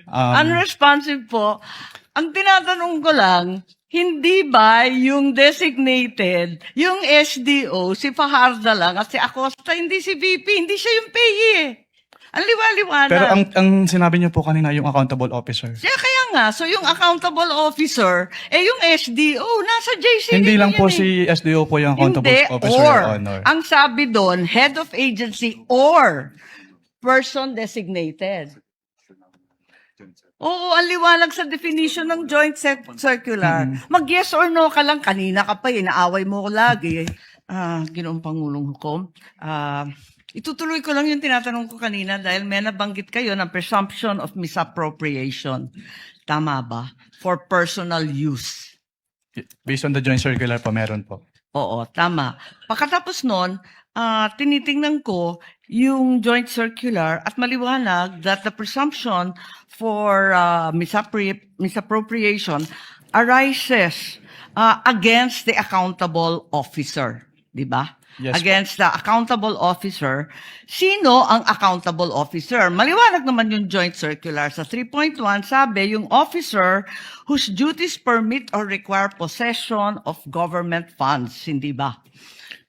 Unresponsive po. Ang tinatanong ko lang, hindi ba yung designated, yung SDO, si Fajardo lang at si Acosta, hindi si VP, hindi siya yung PE eh. Ang liwa-liwanag. Pero ang sinabi niyo po kanina yung accountable officer. Kaya nga, so yung accountable officer, yung SDO, nasa JCD Hindi lang po yan si SDO po yung accountable Hindi, officer, or. Your Honor. Ang sabi doon, head of agency or person designated. Oo, ang liwanag sa definition ng joint circular. Mag-yes or no ka lang. Kanina ka pa, inaaway mo ko lagi. Ginoong Pangulong Hukom. Itutuloy ko lang yung tinatanong ko kanina dahil may nabanggit kayo ng presumption of misappropriation. Tama ba? For personal use. Based on the joint circular po, meron po. Oo, tama. Pagkatapos nun, tinitingnan ko yung joint circular at maliwanag that the presumption for misappropriation arises against the accountable officer. Di ba? Yes, Against the accountable officer. Sino ang accountable officer? Maliwanag naman yung joint circular. Sa 3.1, sabi, yung officer whose duties permit or require possession of government funds. Hindi ba?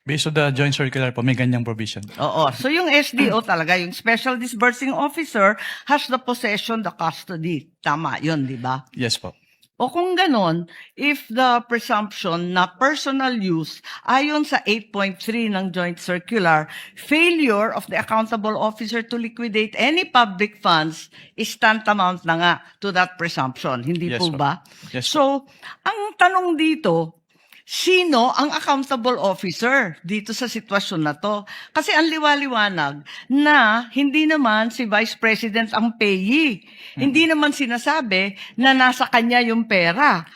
Based on the joint circular po, may ganyang provision. Oo. So yung SDO talaga, yung Special Disbursing Officer has the possession, the custody. Tama yun, di ba? Yes po. O kung ganon, if the presumption na personal use, ayon sa 8.3 ng Joint Circular, failure of the accountable officer to liquidate any public funds is tantamount na nga to that presumption. Hindi Yes, po po. ba? Yes, So, ang tanong dito, sino ang accountable officer dito sa sitwasyon na to? Kasi ang liwaliwanag na hindi naman si Vice President ang payee. Hindi naman sinasabi na nasa kanya yung pera.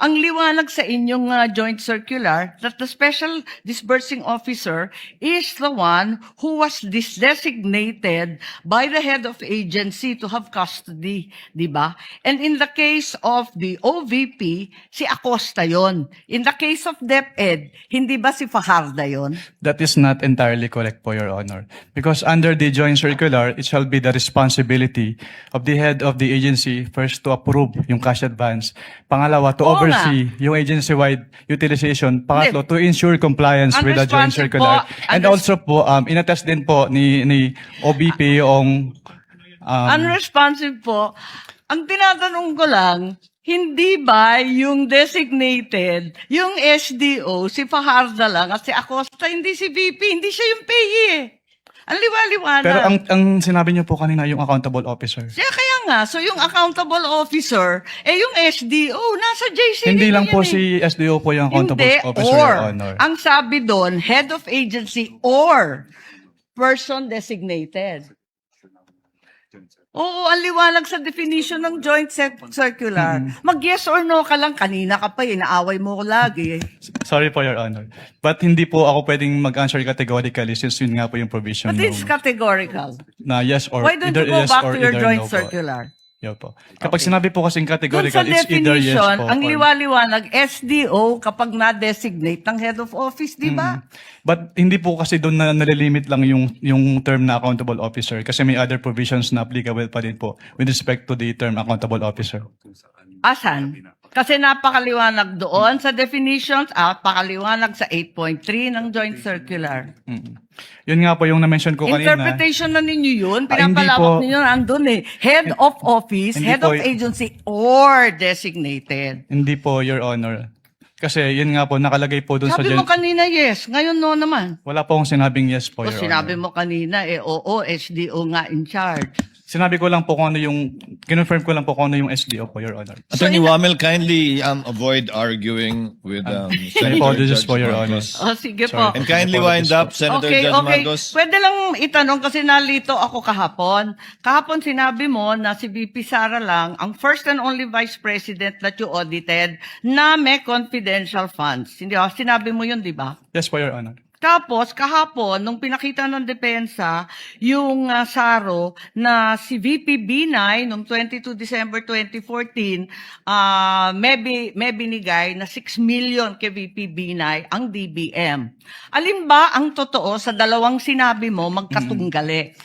Ang liwanag sa inyong joint circular that the Special Disbursing Officer is the one who was designated by the head of agency to have custody, di ba? And in the case of the OVP, si Acosta yon. In the case of DepEd, hindi ba si Fajardo yon? That is not entirely correct po, Your Honor. Because under the joint circular, it shall be the responsibility of the head of the agency first to approve yung cash advance. Pangalawa, to Oo oversee yung agency-wide utilization. Pangatlo, to ensure compliance with the joint Unresponsive circular. po. And also po, inattest din po ni OBP yung Unresponsive po. Ang tinatanong ko lang, hindi ba yung designated, yung SDO, si Fajardo lang at si Acosta, hindi si VP, hindi siya yung PE eh. Ang liwa-liwanag. pero ang sinabi niyo po kanina yung accountable officer. Kaya nga, so yung accountable officer, yung SDO, nasa JCD Hindi lang po yan si SDO po yung accountable Hindi, officer, or. Your Honor. Ang sabi doon, head of agency or person designated. Oo, ang liwanag sa definition ng joint circular. Mag-yes or no ka lang. Kanina ka pa, inaaway mo ko lagi. Sorry po, Your Honor. But hindi po ako pwedeng mag-answer categorically since yun nga po yung provision But it's nung- categorical. na yes or Why don't either you go yes back or to your either joint no po. circular? Yo po. Kapag sinabi po kasing Doon categorical, sa it's either yes definition, po. ang or- liwaliwanag, SDO kapag na-designate ng head of office, di ba? But hindi po kasi doon na nalilimit lang yung term na accountable officer kasi may other provisions na applicable pa din po with respect to the term accountable officer. Asan? Kasi napakaliwanag doon sa definitions at pakaliwanag sa 8.3 ng joint circular. Yun nga po yung na-mention ko kanina. Interpretation na ninyo yun. hindi Pinapalawak po. ninyo andun eh. Head of office, Hindi head po of agency, or designated. Hindi po, Your Honor. Kasi yun nga po, nakalagay po doon sa... Sabi mo kanina yes, ngayon no naman. Wala po akong sinabing yes O po, Your sinabi Honor. mo kanina oo, SDO nga in charge. Sinabi ko lang po kung ano yung... Kinonfirm ko lang po kung ano yung SDO po, Your Honor. Attorney Wamel, kindly avoid arguing with Senator apologies Judge for your honor. Marcos. O sige Sorry. po. And kindly wind up, Senator Okay, Judge okay. Marcos. Pwede lang itanong kasi nalito ako kahapon. Kahapon sinabi mo na si VP Sara lang ang first and only vice president that you audited na may confidential funds. Hindi ba? Sinabi mo yun, di ba? Yes po, Your Honor. Tapos, kahapon, nung pinakita ng depensa, yung SARO na si VP Binay, noong 22 December 2014, may binigay na 6 million kay VP Binay ang DBM. Alin ba ang totoo sa dalawang sinabi mo magkatunggali?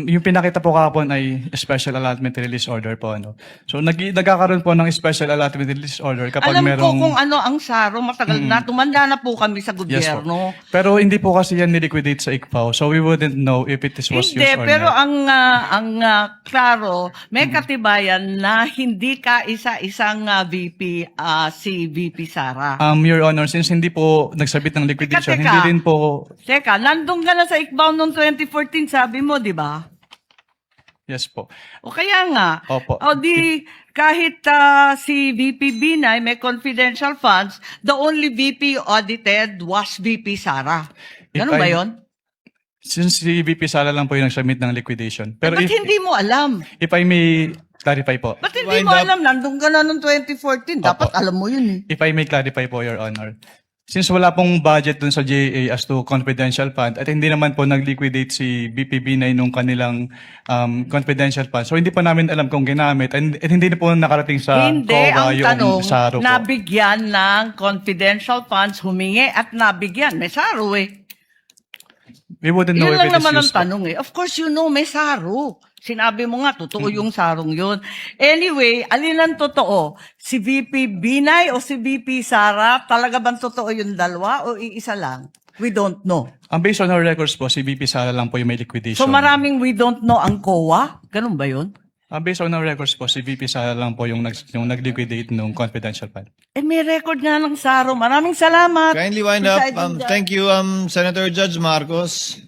Yung pinakita po kahapon ay special allotment release order po. Ano. So nagkakaroon po ng special allotment release order kapag Alam ko merong... kung ano ang SARO, matagal na, tumanda na po kami sa Yes po. gobyerno. Pero hindi po kasi yan niliquidate sa ICFAO, so we wouldn't know if it was used Hindi, or pero not. klaro, may katibayan na hindi ka isa-isang VP, si VP Sara. Your Honor, since hindi po nagsabit ng liquidation, Teka. hindi rin po... Teka, nandun ka na sa ICBAO noong 2014, sabi mo, di ba? Yes po. O kaya nga, Opo. o di kahit si VP Binay may confidential funds, the only VP audited was VP Sara. Ganun If ba I- yun? Since si VP Sala lang po yung nagsubmit ng liquidation. Pero Ba't hindi mo alam? if I may clarify po, Ba't hindi Wind mo up. alam? Nandun ka na noong 2014. Dapat Opo. alam mo yun eh. if I may clarify po, Your Honor. Since wala pong budget dun sa JA as to confidential fund at hindi naman po nag-liquidate si BPB9 nung kanilang confidential fund. So hindi pa namin alam kung ginamit at hindi na po nakarating sa Hindi, COA ang tanong, yung SARO po. nabigyan ng confidential funds, humingi at nabigyan. May SARO eh. We wouldn't know Yun if lang it is naman ang used po. tanong eh. Of course, you know, may SARO. Sinabi mo nga, totoo yung sarong yun. Anyway, alin ang totoo? Si VP Binay o si VP Sara? Talaga bang totoo yung dalawa o iisa lang? We don't know. Based on our records po, si VP Sala lang po yung may liquidation. So maraming we don't know ang COA? Ganun ba yun? Based on our records po, si VP Sala lang po yung nag-liquidate nung confidential fund. Eh may record nga ng SARO. Maraming salamat. Kindly wind up. Presiding Judge. Thank you, Senator Judge Marcos.